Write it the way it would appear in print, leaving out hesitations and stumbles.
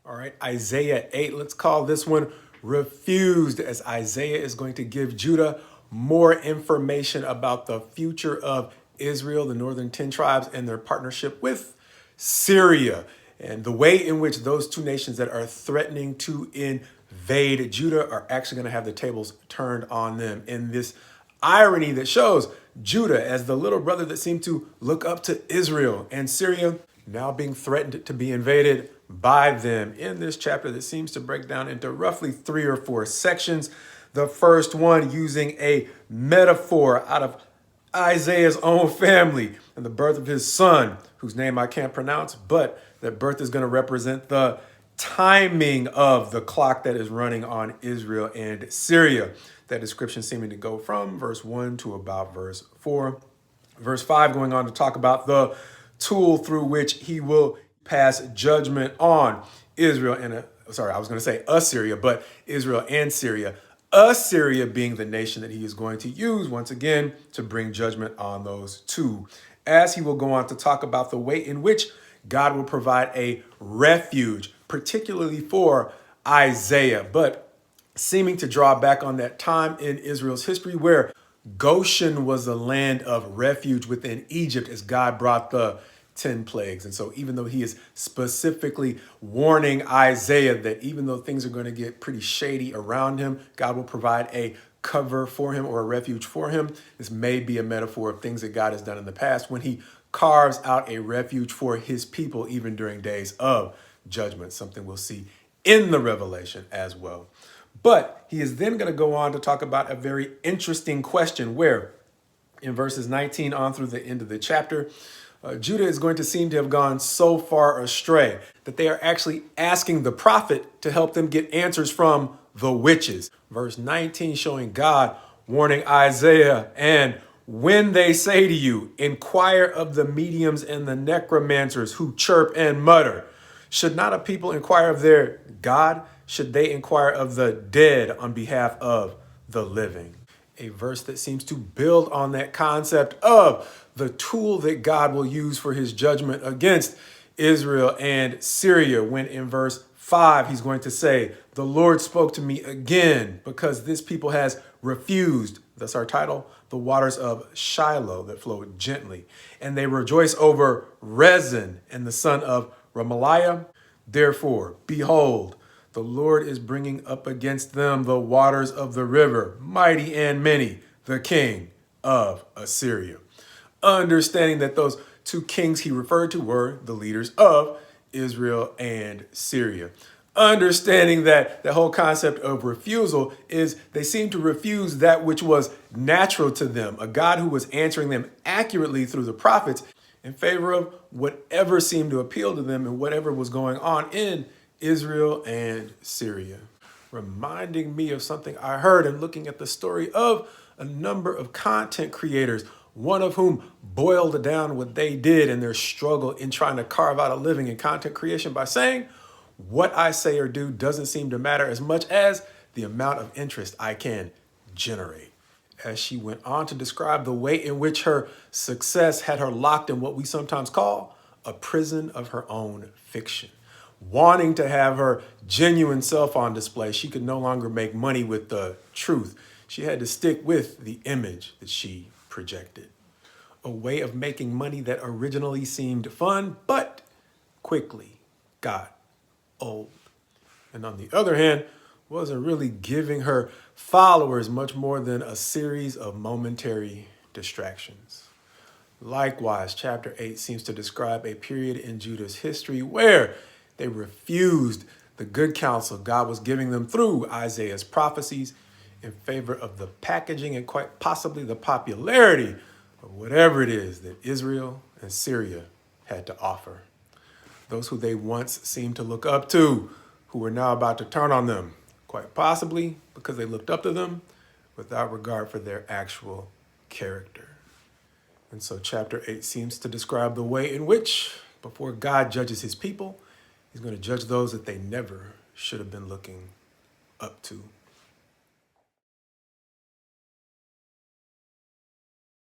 All right, Isaiah 8, let's call this one Refused, as Isaiah is going to give Judah more information about the future of Israel, the northern 10 tribes, and their partnership with Syria, and the way in which those two nations that are threatening to invade Judah are actually going to have the tables turned on them in this irony that shows Judah as the little brother that seemed to look up to Israel, and Syria now being threatened to be invaded by them in this chapter that seems to break down into roughly 3 or 4 sections. The first one using a metaphor out of Isaiah's own family and the birth of his son, whose name I can't pronounce, but that birth is going to represent the timing of the clock that is running on Israel and Syria. That description seeming to go from verse 1 to about verse 4. Verse 5 going on to talk about the tool through which he will pass judgment on Israel and Assyria, but Israel and Syria. Assyria being the nation that he is going to use once again to bring judgment on those two. As he will go on to talk about the way in which God will provide a refuge, particularly for Isaiah, but seeming to draw back on that time in Israel's history where Goshen was a land of refuge within Egypt as God brought the 10 plagues. And so even though he is specifically warning Isaiah that even though things are going to get pretty shady around him, God will provide a cover for him or a refuge for him. This may be a metaphor of things that God has done in the past when he carves out a refuge for his people, even during days of judgment, something we'll see in the Revelation as well. But he is then going to go on to talk about a very interesting question where in verses 19 on through the end of the chapter, Judah is going to seem to have gone so far astray that they are actually asking the prophet to help them get answers from the witches. Verse 19 showing God warning Isaiah, and when they say to you, inquire of the mediums and the necromancers who chirp and mutter, should not a people inquire of their God? Should they inquire of the dead on behalf of the living? A verse that seems to build on that concept of the tool that God will use for his judgment against Israel and Syria, when in verse 5, he's going to say, the Lord spoke to me again because this people has refused, that's our title, the waters of Shiloh that flow gently. And they rejoice over Rezin and the son of Remaliah. Therefore, behold, the Lord is bringing up against them the waters of the river, mighty and many, the king of Assyria. Understanding that those two kings he referred to were the leaders of Israel and Syria. Understanding that the whole concept of refusal is they seem to refuse that which was natural to them, a God who was answering them accurately through the prophets in favor of whatever seemed to appeal to them and whatever was going on in Israel and Syria. Reminding me of something I heard in looking at the story of a number of content creators, one of whom boiled down what they did in their struggle in trying to carve out a living in content creation by saying, what I say or do doesn't seem to matter as much as the amount of interest I can generate. As she went on to describe the way in which her success had her locked in what we sometimes call a prison of her own fiction. Wanting to have her genuine self on display, she could no longer make money with the truth. She had to stick with the image that she projected. A way of making money that originally seemed fun, but quickly got old. And on the other hand, wasn't really giving her followers much more than a series of momentary distractions. Likewise, chapter 8 seems to describe a period in Judah's history where they refused the good counsel God was giving them through Isaiah's prophecies in favor of the packaging and quite possibly the popularity of whatever it is that Israel and Syria had to offer. Those who they once seemed to look up to, who were now about to turn on them, quite possibly because they looked up to them without regard for their actual character. And so chapter 8 seems to describe the way in which, before God judges his people, he's going to judge those that they never should have been looking up to.